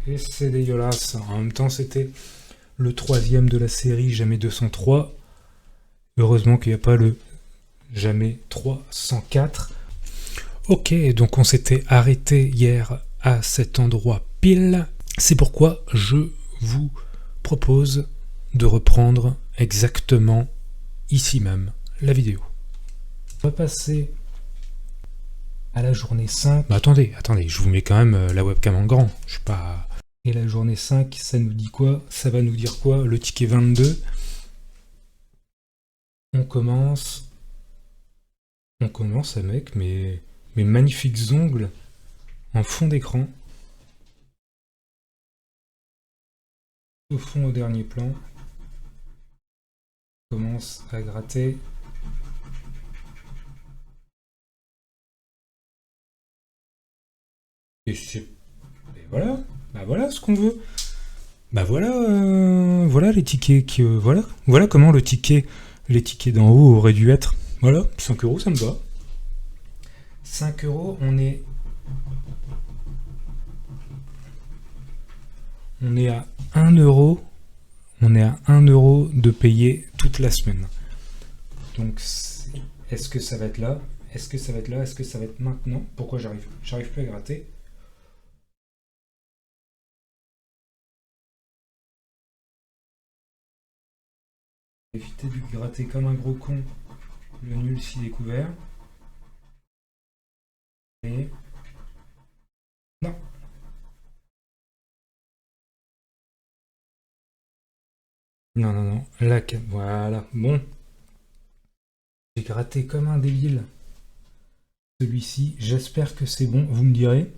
Et c'est dégueulasse. En même temps, c'était le 3e de la série, jamais 203. Heureusement qu'il n'y a pas le jamais 304. Ok, donc on s'était arrêté hier à cet endroit pile. C'est pourquoi je vous propose de reprendre exactement ici même la vidéo. On va passer à la journée 5. Bah attendez, je vous mets quand même la webcam en grand. Je suis pas... Et la journée 5, ça nous dit quoi? Ça va nous dire quoi? Le ticket 22. On commence avec mes magnifiques ongles en fond d'écran. Au fond, au dernier plan. On commence à gratter. Et voilà, bah voilà ce qu'on veut. Bah voilà, voilà les tickets qui, voilà comment les tickets d'en haut auraient dû être. Voilà, 5 euros, ça me va. 5 euros, on est à 1 euro. On est à 1 euro de payer toute la semaine. Donc, est-ce que ça va être là? Est-ce que ça va être là? Est-ce que ça va être maintenant? Pourquoi j'arrive plus à gratter? Éviter de gratter comme un gros con le nul si découvert. Et... non. Non. Là, voilà. Bon. J'ai gratté comme un débile. Celui-ci, j'espère que c'est bon. Vous me direz.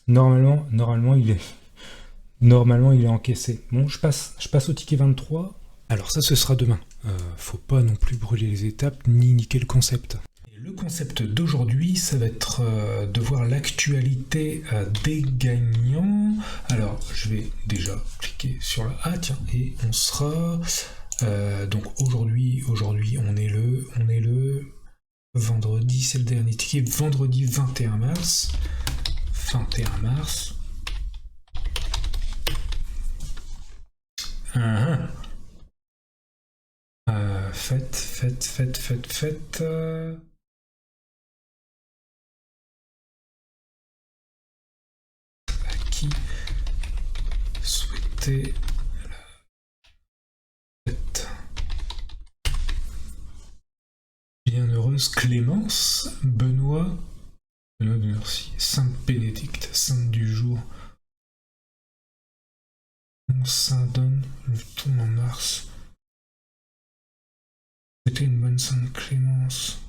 Normalement, il est encaissé. Bon, je passe au ticket 23. Alors ça, ce sera demain. Faut pas non plus brûler les étapes ni niquer le concept. Et le concept d'aujourd'hui, ça va être de voir l'actualité des gagnants. Alors, je vais déjà cliquer sur la... ah tiens, et on sera... donc aujourd'hui, on est le vendredi, c'est le dernier ticket, vendredi 21 mars. 21 mars. Faites. À qui souhaitez la fête? Bienheureuse Clémence, Benoît de Merci, Sainte Bénédicte, Sainte du jour. Saint donne le ton en mars. C'était une bonne Sainte Clémence.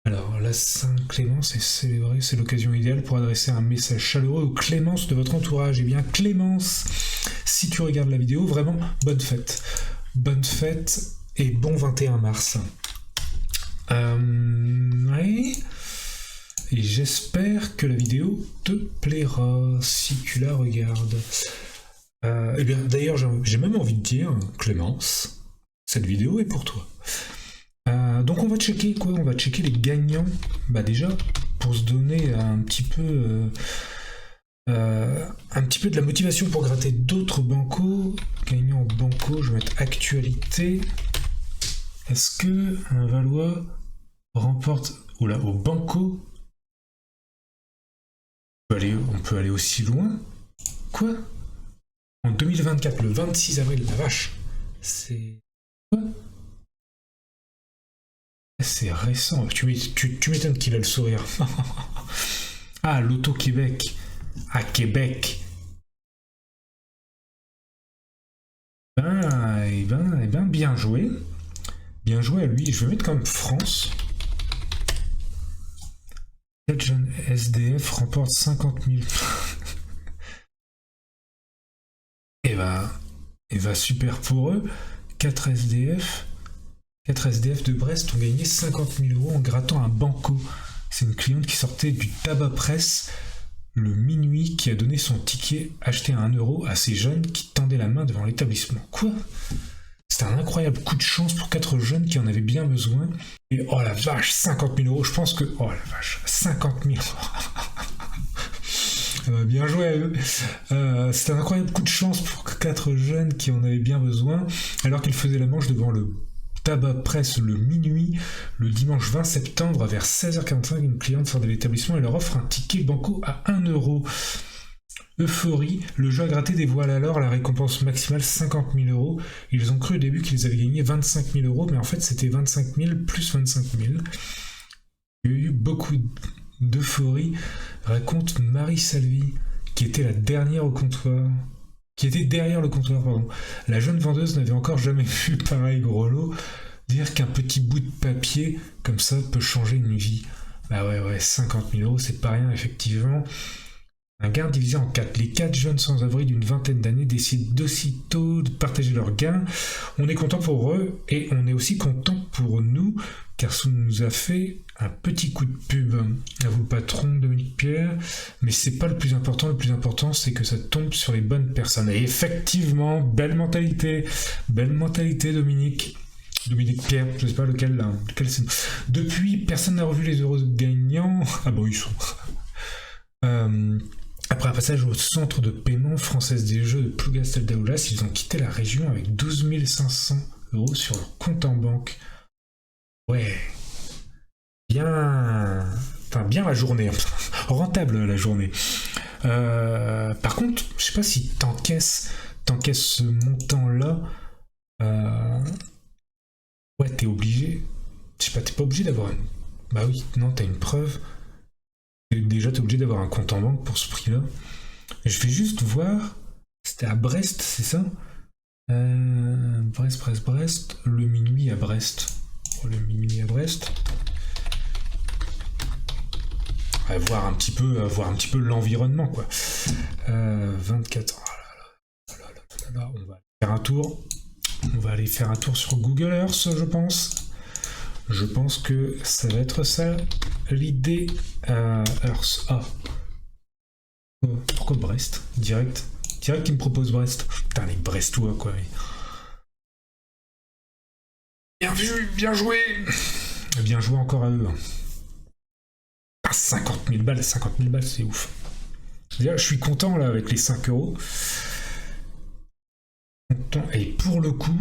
Alors, la Sainte Clémence est célébrée, c'est l'occasion idéale pour adresser un message chaleureux aux Clémences de votre entourage. Eh bien, Clémence, si tu regardes la vidéo, vraiment, bonne fête. Bonne fête et bon 21 mars. Ouais. Et j'espère que la vidéo te plaira si tu la regardes. Eh bien, d'ailleurs, j'ai même envie de dire, Clémence, cette vidéo est pour toi. Donc on va checker quoi? On va checker les gagnants. Bah déjà, pour se donner un petit peu de la motivation pour gratter d'autres bancos. Gagnant en banco, je vais mettre actualité. Est-ce que un Valois remporte... Oula, au banco? On peut aller aussi loin? Quoi? En 2024, le 26 avril, la vache. C'est... quoi? C'est récent. Tu m'étonnes qu'il a le sourire. Ah, l'Auto-Québec. À Québec. Eh ben, bien joué. Bien joué à lui. Je vais mettre quand même France. Quel jeune SDF remporte 50 000. Et bah, super pour eux. 4 SDF de Brest ont gagné 50 000 € en grattant un banco. C'est une cliente qui sortait du tabac presse le minuit qui a donné son ticket acheté à 1 € à ces jeunes qui tendaient la main devant l'établissement. Quoi? C'était un incroyable coup de chance pour 4 jeunes qui en avaient bien besoin. Et oh la vache, 50 000 euros, je pense que... Oh la vache, 50 000 bien joué à eux. C'était un incroyable coup de chance pour 4 jeunes qui en avaient bien besoin, alors qu'ils faisaient la manche devant le Tabac Presse le minuit, le dimanche 20 septembre vers 16h45, une cliente sort de l'établissement et leur offre un ticket banco à 1 euro. Euphorie, le jeu à gratter dévoile alors la récompense maximale 50 000 euros. Ils ont cru au début qu'ils avaient gagné 25 000 euros, mais en fait c'était 25 000 plus 25 000. Il y a eu beaucoup d'euphorie, raconte Marie Salvi, qui était la dernière au comptoir. Qui était derrière le comptoir, pardon. La jeune vendeuse n'avait encore jamais vu pareil gros lot. Dire qu'un petit bout de papier comme ça peut changer une vie. Bah ouais, 50 000 euros, c'est pas rien, effectivement. Un gain divisé en 4. Les 4 jeunes sans-abri d'une vingtaine d'années décident d'aussitôt de partager leur gain. On est content pour eux et on est aussi content pour nous, car ça nous a fait un petit coup de pub. À vous le patron, Dominique Pierre. Mais c'est pas le plus important. Le plus important, c'est que ça tombe sur les bonnes personnes. Et effectivement, belle mentalité. Belle mentalité, Dominique. Dominique Pierre, je sais pas lequel c'est. Depuis, personne n'a revu les euros gagnants. Ah bon, ils sont... Après un passage au centre de paiement française des jeux de Plougastel-Daoulas, ils ont quitté la région avec 12 500 euros sur leur compte en banque. Ouais. Bien... Enfin, bien la journée. Rentable la journée. Par contre, je sais pas si t'encaisses ce montant-là. Ouais, t'es obligé. Je sais pas, t'es pas obligé d'avoir une... Bah oui, non, t'as une preuve. Déjà, t'es obligé d'avoir un compte en banque pour ce prix-là. Je vais juste voir. C'était à Brest, c'est ça Brest. Le minuit à Brest. Le minuit à Brest. Ouais, voir un petit peu l'environnement, quoi. 24. Oh là, on va faire un tour. On va aller faire un tour sur Google Earth, je pense. Je pense que ça va être ça l'idée. Earth. Ah. Pourquoi Brest Direct qui me propose Brest. Putain, les Brestois, quoi. Bien vu, bien joué. Bien joué encore à eux. Ah, 50 000 balles, c'est ouf. Déjà, je suis content là avec les 5 euros. Content. Et pour le coup,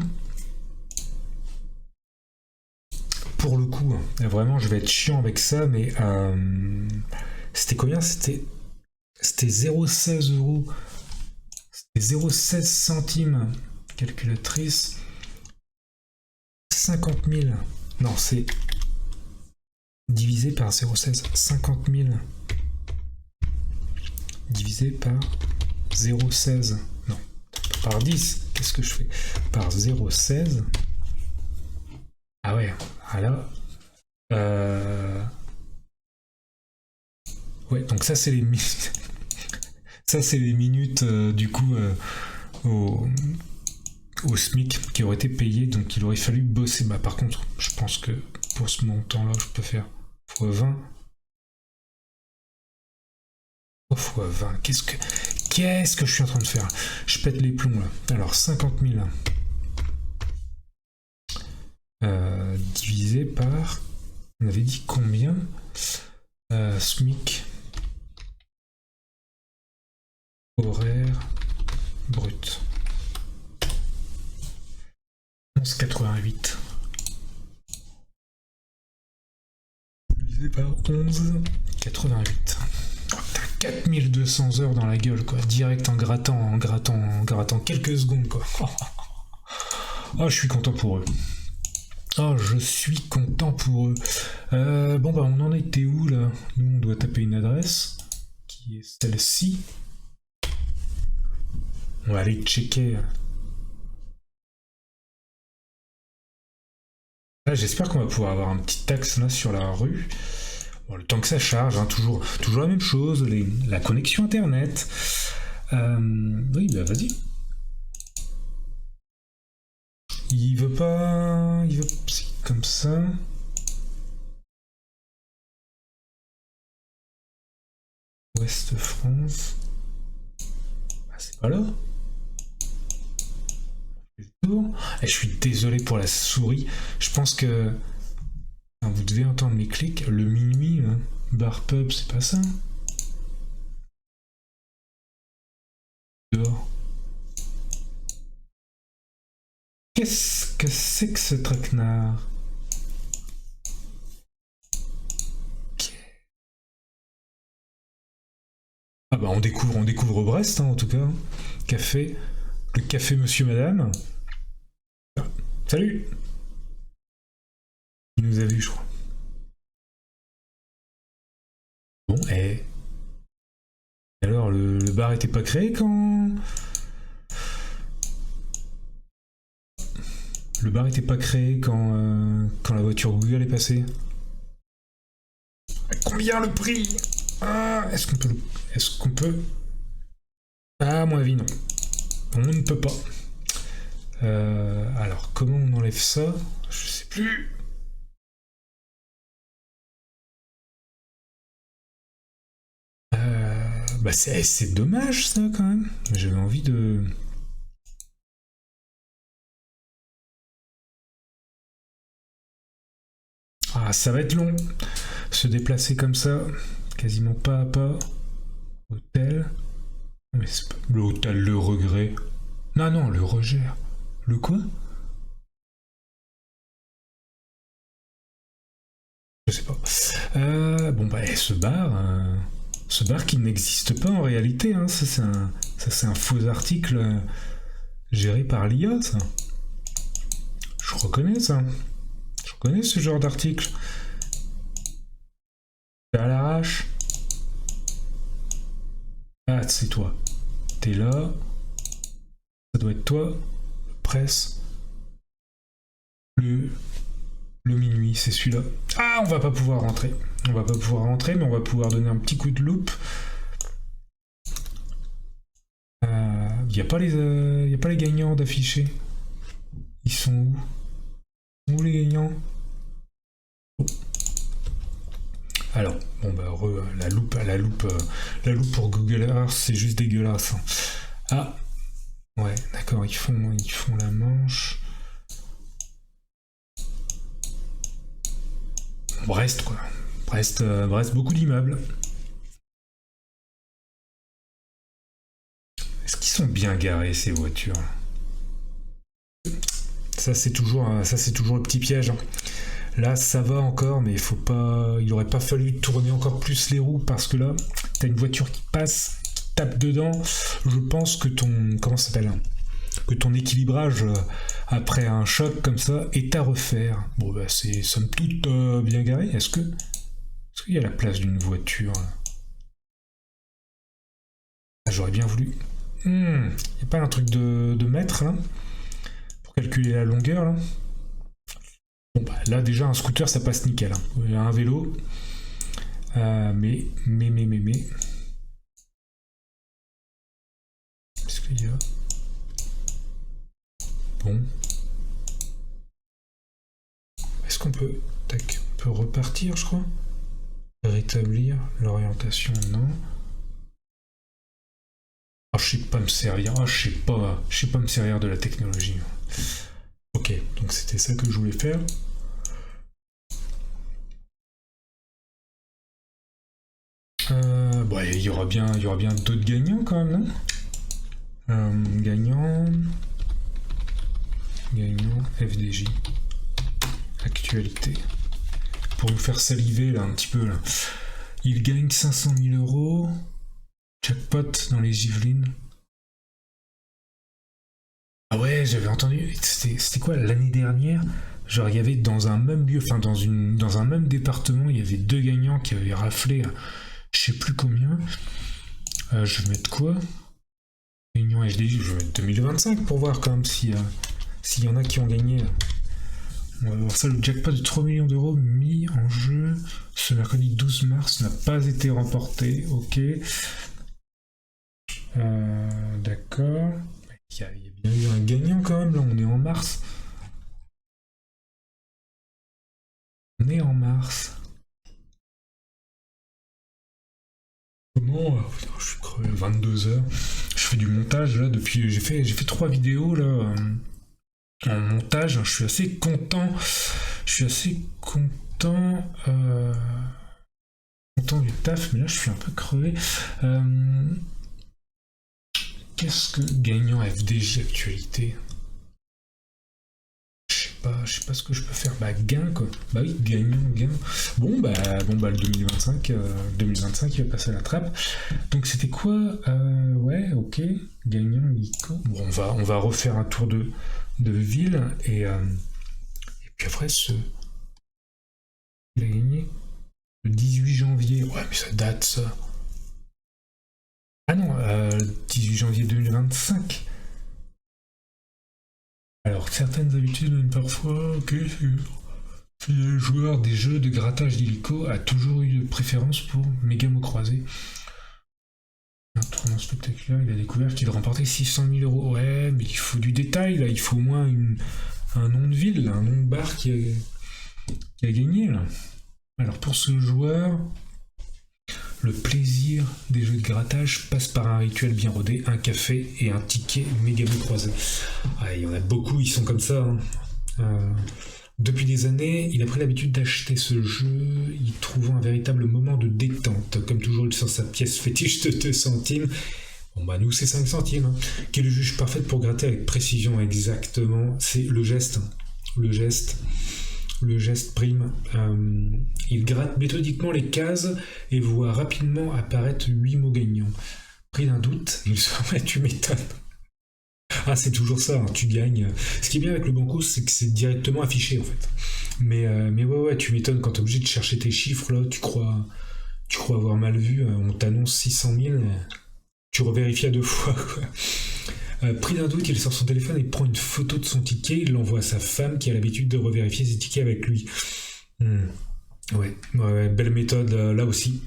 vraiment, je vais être chiant avec ça, mais c'était combien? C'était 0,16 euros. C'était 0,16 centimes. Calculatrice. 50 000. Non, c'est divisé par 0,16. 50 000 divisé par 0,16. Non, par 10. Qu'est-ce que je fais? Par 0,16. Ah ouais, là. Ouais, donc ça c'est les minutes. Ça c'est les minutes du coup au SMIC qui auraient été payées, donc il aurait fallu bosser. Bah par contre, je pense que pour ce montant-là, je peux faire x20. Oh, x20. Qu'est-ce que je suis en train de faire? Je pète les plombs là. Alors 50 000 divisé par... On avait dit combien? SMIC horaire brut. 11,88. Divisé par 11,88. Oh, t'as 4200 heures dans la gueule, quoi. Direct en grattant quelques secondes, quoi. Oh, je suis content pour eux. Oh, je suis content pour eux. Bon, bah, on en était où, là? Nous, on doit taper une adresse, qui est celle-ci. On va aller checker. Là, j'espère qu'on va pouvoir avoir un petit axe, là, sur la rue. Bon, le temps que ça charge, hein, toujours la même chose, la connexion Internet. Oui, bah, vas-y. Il veut pas... C'est comme ça. Ouest France. Ah, c'est pas là. Et je suis désolé pour la souris. Je pense que... Enfin, vous devez entendre mes clics. Le minuit, hein. Bar pub, c'est pas ça. Dehors. Qu'est-ce que c'est que ce traquenard? Ah bah on découvre Brest hein, en tout cas. Café, le café Monsieur Madame. Ah, salut. Il nous a vus je crois. Bon, et alors le bar était pas créé quand... Le bar était pas créé quand la voiture Google est passée. Combien le prix? Ah, est-ce qu'on peut... Ah, à mon avis, non. On ne peut pas. Alors, comment on enlève ça? Je sais plus. Bah c'est dommage ça quand même. J'avais envie de... Ah, ça va être long. Se déplacer comme ça, quasiment pas à pas. Hôtel. Mais c'est pas... L'hôtel, le regret. Non, non, le rejet. Le quoi? Je sais pas. Bon bah ce bar qui n'existe pas en réalité. Hein. Ça c'est un faux article géré par l'IA. Ça. Je reconnais ça. Je reconnais ce genre d'article. À l'arrache. Ah c'est toi. T'es là. Ça doit être toi. Presse. Le minuit, c'est celui-là. Ah, on va pas pouvoir rentrer. On va pas pouvoir rentrer, mais on va pouvoir donner un petit coup de loupe. Y a pas les gagnants d'afficher. Ils sont où? Où les gagnants? Oh. Alors, bon bah la loupe pour Google Earth, c'est juste dégueulasse. Hein. Ah, ouais, d'accord, ils font la manche. Brest quoi. Brest, beaucoup d'immeubles. Est-ce qu'ils sont bien garés ces voitures? Ça c'est toujours le petit piège. Hein. Là ça va encore, mais il aurait pas fallu tourner encore plus les roues parce que là t'as une voiture qui passe, qui tape dedans. Je pense que que ton équilibrage après un choc comme ça est à refaire. Bon bah c'est somme toute bien garé. Est-ce qu'il y a la place d'une voiture là? Ah, j'aurais bien voulu. Y a pas un truc de mètre là pour calculer la longueur là? Bon bah là déjà un scooter ça passe nickel. Hein. Un vélo. Mais. Qu'est-ce qu'il y a? Bon. Est-ce qu'on peut... Tac, on peut repartir, je crois. Rétablir l'orientation, non. Oh, je sais pas me servir. Oh, je sais pas me servir de la technologie. Ok, donc c'était ça que je voulais faire. Bon, il y aura bien d'autres gagnants quand même, non? Gagnant, FDJ. Actualité. Pour nous faire saliver là un petit peu là. Il gagne 500 000 euros. Jackpot dans les Yvelines. Ah ouais, j'avais entendu. C'était quoi l'année dernière? Genre il y avait dans un même lieu, enfin dans un même département, il y avait deux gagnants qui avaient raflé. Je sais plus combien. Je vais mettre quoi? Réunion HDJ, je vais mettre 2025 pour voir quand même s'il y en a qui ont gagné. On va voir ça, le jackpot de 3 millions d'euros mis en jeu ce mercredi 12 mars n'a pas été remporté. Ok. D'accord. Il y a bien eu un gagnant quand même, là on est en mars. On est en mars. Comment je suis crevé à 22h. Je fais du montage là depuis. J'ai fait 3 vidéos là. en montage. Je suis assez content. Content du taf, mais là je suis un peu crevé. Qu'est-ce que gagnant FDJ actualité? Je sais pas ce que je peux faire. Bah gain quoi. Bah oui, gagnant, gain. Bon bah le 2025 il va passer à la trappe. Donc c'était quoi? Ouais, ok. Gagnant, Nico. Bon, on va refaire un tour de ville et puis après il a gagné le 18 janvier. Ouais mais ça date ça. Ah non, 18 janvier 2025. Alors, certaines habitudes, même parfois, ok, si le joueur des jeux de grattage d'hélico a toujours eu de préférence pour Mégamo croisé. Un tournant spectaculaire, il a découvert qu'il remportait 600 000 euros. Ouais, mais il faut du détail, là, il faut au moins un nom de ville, un nom de bar qui a gagné, là. Alors, pour ce joueur, le plaisir des jeux de grattage passe par un rituel bien rodé, un café et un ticket Mégamo croisé. Ah, il y en a beaucoup, ils sont comme ça. Depuis des années, il a pris l'habitude d'acheter ce jeu, y trouvant un véritable moment de détente. Comme toujours, il sort sa pièce fétiche de 2 centimes. Bon bah nous c'est 5 centimes, hein, qui est le juge parfait pour gratter avec précision exactement. C'est le geste. Le geste prime. Il gratte méthodiquement les cases et voit rapidement apparaître 8 mots gagnants. Pris d'un doute, il se remet, tu m'étonnes. Ah, c'est toujours ça, hein, tu gagnes. Ce qui est bien avec le banco, c'est que c'est directement affiché en fait. Mais ouais, tu m'étonnes quand t'es obligé de chercher tes chiffres là, tu crois avoir mal vu, on t'annonce 600 000, tu revérifies à 2 fois quoi. Pris d'un doute, il sort son téléphone et prend une photo de son ticket, il l'envoie à sa femme qui a l'habitude de revérifier ses tickets avec lui. Ouais, belle méthode là aussi.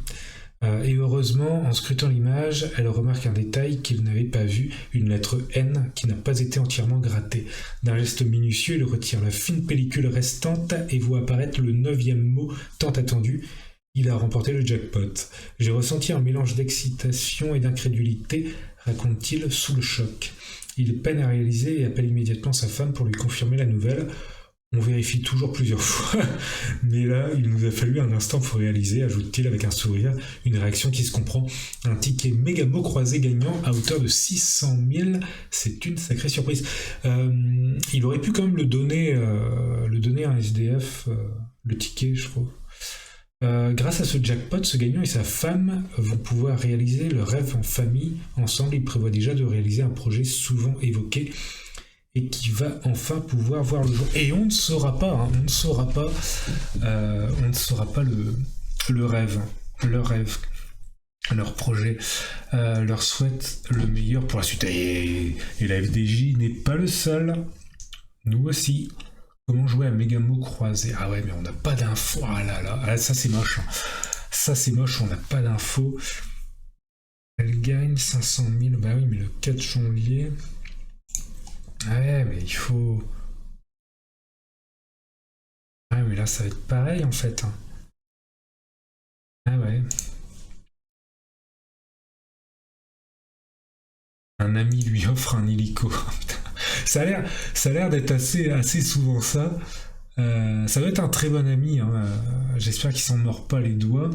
Et heureusement, en scrutant l'image, elle remarque un détail qu'il n'avait pas vu, une lettre N qui n'a pas été entièrement grattée. D'un geste minutieux, il retire la fine pellicule restante et voit apparaître le 9e mot tant attendu. Il a remporté le jackpot. J'ai ressenti un mélange d'excitation et d'incrédulité, raconte-t-il sous le choc. Il peine à réaliser et appelle immédiatement sa femme pour lui confirmer la nouvelle. On vérifie toujours plusieurs fois, mais là, il nous a fallu un instant pour réaliser, ajoute-t-il avec un sourire, une réaction qui se comprend. Un ticket Mégamo croisé gagnant à hauteur de 600 000, c'est une sacrée surprise. Il aurait pu quand même le donner à un SDF, le ticket, je trouve. Grâce à ce jackpot, ce gagnant et sa femme vont pouvoir réaliser leur rêve en famille. Ensemble, ils prévoient déjà de réaliser un projet souvent évoqué et qui va enfin pouvoir voir le jour. Et on ne saura pas le rêve, leur projet, leur souhaite le meilleur pour la suite. Et la FDJ n'est pas le seul, nous aussi. Comment jouer à Mégamo croisé? Ah ouais, mais on n'a pas d'infos. Ah là là, ça c'est moche. Ça c'est moche, on n'a pas d'infos. Elle gagne 500 000. Bah oui, mais le 4 janvier. Ouais, mais il faut. Ah, mais là ça va être pareil en fait. Ah ouais. Un ami lui offre un hélico. Ça a l'air d'être assez souvent ça. Ça doit être un très bon ami. Hein. J'espère qu'il s'en mord pas les doigts.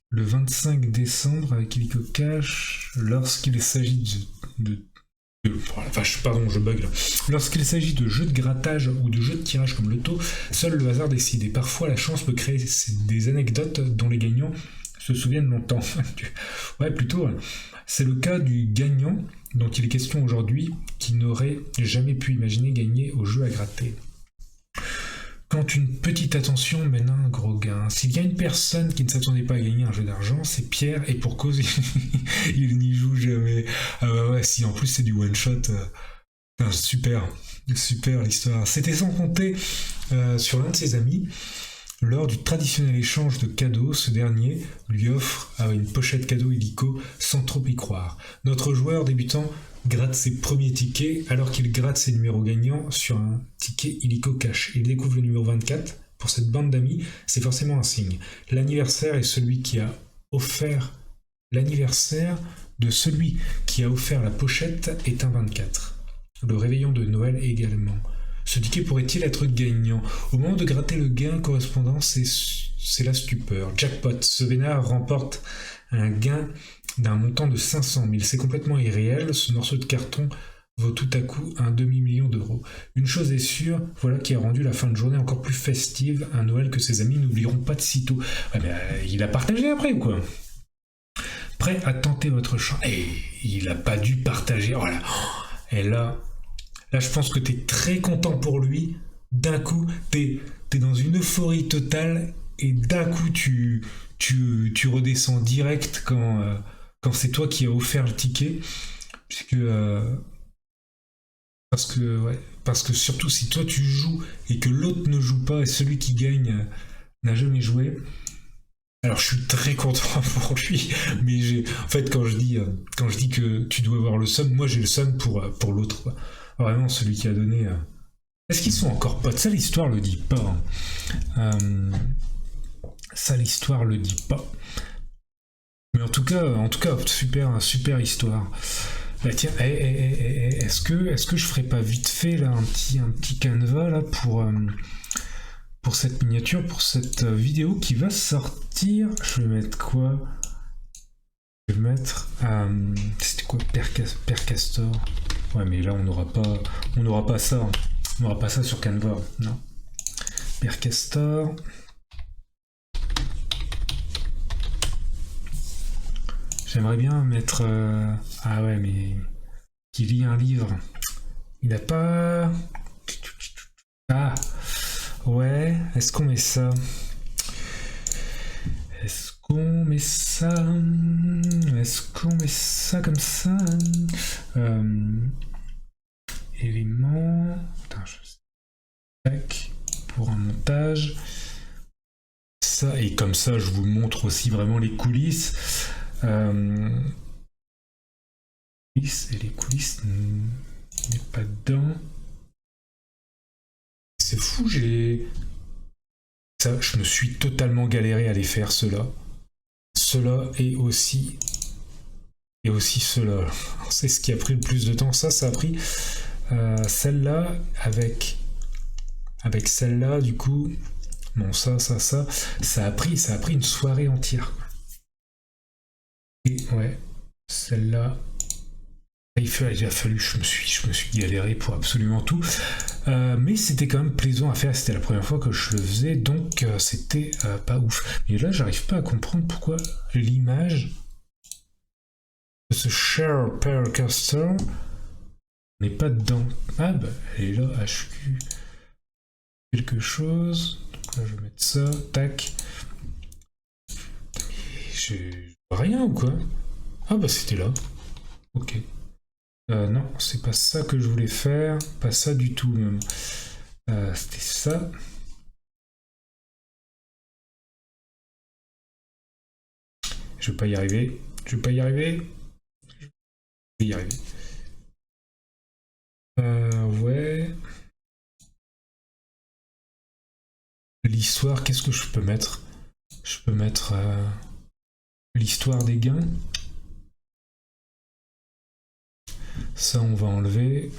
Le 25 décembre, avec Illico Cash, lorsqu'il s'agit pardon, je bug là. Lorsqu'il s'agit de jeux de grattage ou de jeux de tirage comme l'auto, seul le hasard décide. Et parfois, la chance peut créer des anecdotes dont les gagnants se souviennent longtemps. Ouais, plutôt. C'est le cas du gagnant dont il est question aujourd'hui, qui n'aurait jamais pu imaginer gagner au jeu à gratter. Quand une petite attention mène à un gros gain. S'il y a une personne qui ne s'attendait pas à gagner un jeu d'argent, c'est Pierre, et pour cause, il n'y joue jamais. Ah bah ouais, si en plus c'est du one-shot, super l'histoire. C'était sans compter sur l'un de ses amis. Lors du traditionnel échange de cadeaux, ce dernier lui offre une pochette cadeau illico sans trop y croire. Notre joueur débutant gratte ses premiers tickets alors qu'il gratte ses numéros gagnants sur un ticket illico cash. Il découvre le numéro 24. Pour cette bande d'amis, c'est forcément un signe. L'anniversaire de celui qui a offert la pochette est un 24. Le réveillon de Noël également. Ce ticket pourrait-il être gagnant? Au moment de gratter le gain correspondant, c'est la stupeur. Jackpot. Ce vénard remporte un gain d'un montant de 500 000. C'est complètement irréel. Ce morceau de carton vaut tout à coup un demi-million d'euros. Une chose est sûre, voilà qui a rendu la fin de journée encore plus festive, un Noël que ses amis n'oublieront pas de sitôt. Ah ben, il a partagé après ou quoi? Prêt à tenter votre chance. Et il a pas dû partager. Voilà. Et là, je pense que t'es très content pour lui. D'un coup, t'es dans une euphorie totale et d'un coup, tu redescends direct quand c'est toi qui as offert le ticket. Puisque parce que surtout si toi tu joues et que l'autre ne joue pas et celui qui gagne n'a jamais joué. Alors je suis très content pour lui, mais en fait quand je dis que tu dois avoir le seum, moi j'ai le seum pour l'autre, quoi. Vraiment celui qui a donné. Est-ce qu'ils sont encore potes? Ça l'histoire le dit pas. Hein. Ça l'histoire le dit pas. Mais en tout cas, super histoire. Bah tiens, est-ce que je ferais pas vite fait là un petit canevas là pour cette miniature, pour cette vidéo qui va sortir? Je vais mettre quoi? Je vais mettre c'était quoi? Père Castor. Ouais mais là on n'aura pas ça. On n'aura pas ça sur Canva. Non. Père Castor. J'aimerais bien mettre... Ah ouais, mais... Qui lit un livre. Il n'a pas... Ah. Ouais, est-ce qu'on met ça? Est-ce qu'on met ça comme ça? Éléments... Attends, tac, pour un montage. Ça, et comme ça, je vous montre aussi vraiment les coulisses. Et les coulisses n'est pas dedans. C'est fou, ça, je me suis totalement galéré à les faire, ceux-là. Ceux-là et aussi ceux-là. C'est ce qui a pris le plus de temps. Ça a pris celle-là avec celle-là, du coup. Bon, ça a pris une soirée entière. Et ouais, celle-là, il a fallu, je me suis galéré pour absolument tout. Mais c'était quand même plaisant à faire, c'était la première fois que je le faisais, donc c'était pas ouf. Mais là, j'arrive pas à comprendre pourquoi l'image de ce Share Père Castor n'est pas dedans. Ah bah, elle est là, HQ. Quelque chose. Donc là, je vais mettre ça, tac. J'ai rien ou quoi? Ah bah c'était là. Ok. Non, c'est pas ça que je voulais faire. Pas ça du tout même. C'était ça. Je vais pas y arriver. Je vais y arriver. Ouais. L'histoire, qu'est-ce que je peux mettre? Je peux mettre l'histoire des gains. Ça, on va enlever.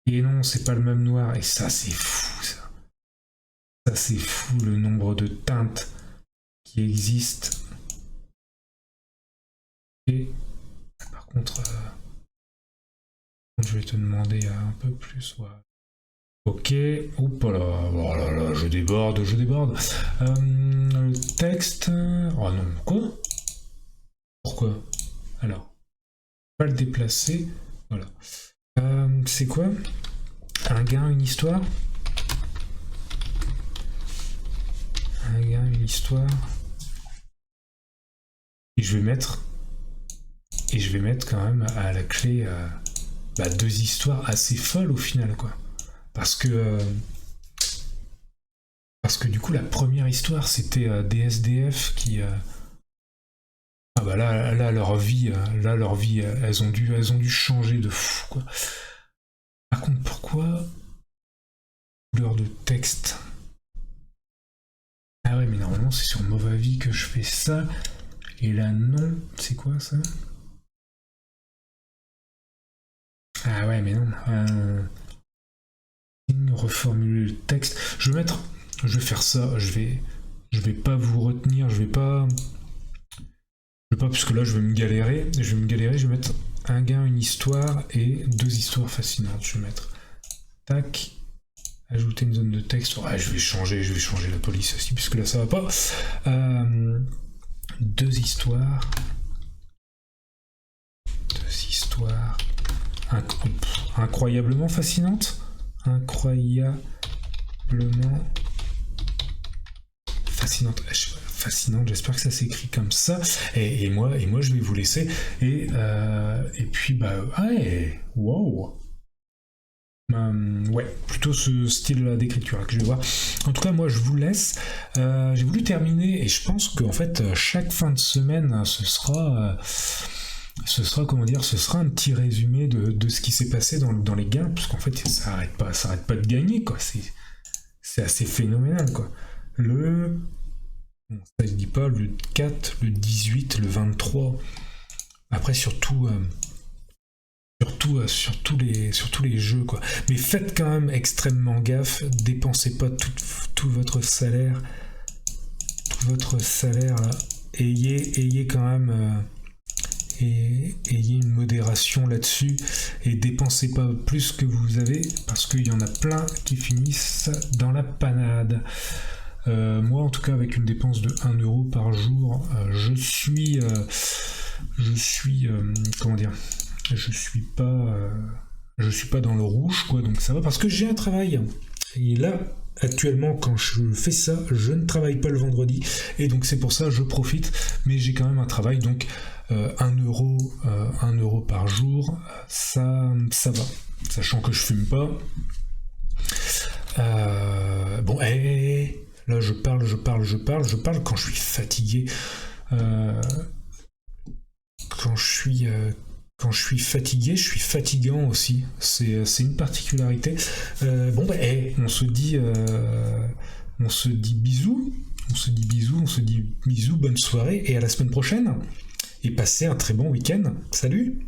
Et non, c'est pas le même noir. Et ça, c'est fou, ça. Ça, c'est fou, le nombre de teintes qui existent. Et par contre, je vais te demander un peu plus. Ouais. Ok, oups là, oh là là, je déborde. Le texte... Oh non, quoi? Pourquoi? Alors, pas le déplacer, voilà. C'est quoi? Un gain, une histoire? Un gain, une histoire. Et je vais mettre quand même à la clé deux histoires assez folles au final, quoi. Parce que du coup la première histoire c'était des SDF qui ah bah là leur vie elles ont dû changer de fou, quoi. Par contre pourquoi couleur de texte? Ah ouais, mais normalement c'est sur Movavi que je fais ça. Et là non, c'est quoi ça? Ah ouais, mais non. Reformuler le texte. Je vais faire ça. Je vais pas vous retenir. Parce que là je vais me galérer. Je vais mettre un gain, une histoire et deux histoires fascinantes. Je vais mettre tac. Ajouter une zone de texte. Ouais, je vais changer la police aussi puisque là ça va pas. Deux histoires. Incroyablement fascinante. Incroyablement fascinante, j'espère que ça s'écrit comme ça. Et moi je vais vous laisser. Et puis bah ouais, wow. Ouais, plutôt ce style d'écriture que je vais voir. En tout cas, moi je vous laisse. J'ai voulu terminer et je pense qu'en fait chaque fin de semaine ce sera comment dire, ce sera un petit résumé de ce qui s'est passé dans les gains, parce qu'en fait ça arrête pas de gagner quoi. C'est assez phénoménal quoi. Ça se dit pas, le 4, le 18, le 23. Après surtout sur tous les jeux quoi. Mais faites quand même extrêmement gaffe, dépensez pas tout votre salaire là. Ayez quand même et ayez une modération là-dessus et dépensez pas plus que vous avez parce qu'il y en a plein qui finissent dans la panade. Moi en tout cas avec une dépense de 1 euro par jour, je suis comment dire, je suis pas dans le rouge quoi, donc ça va parce que j'ai un travail. Et là actuellement quand je fais ça, je ne travaille pas le vendredi et donc c'est pour ça je profite, mais j'ai quand même un travail, donc 1 euro par jour, ça va, sachant que je fume pas. Bon, là je parle quand je suis fatigué. Quand je suis fatigué, je suis fatigant aussi. C'est une particularité. Bon, bah, on se dit bisous. On se dit bisous, bonne soirée et à la semaine prochaine. Et passez un très bon week-end. Salut!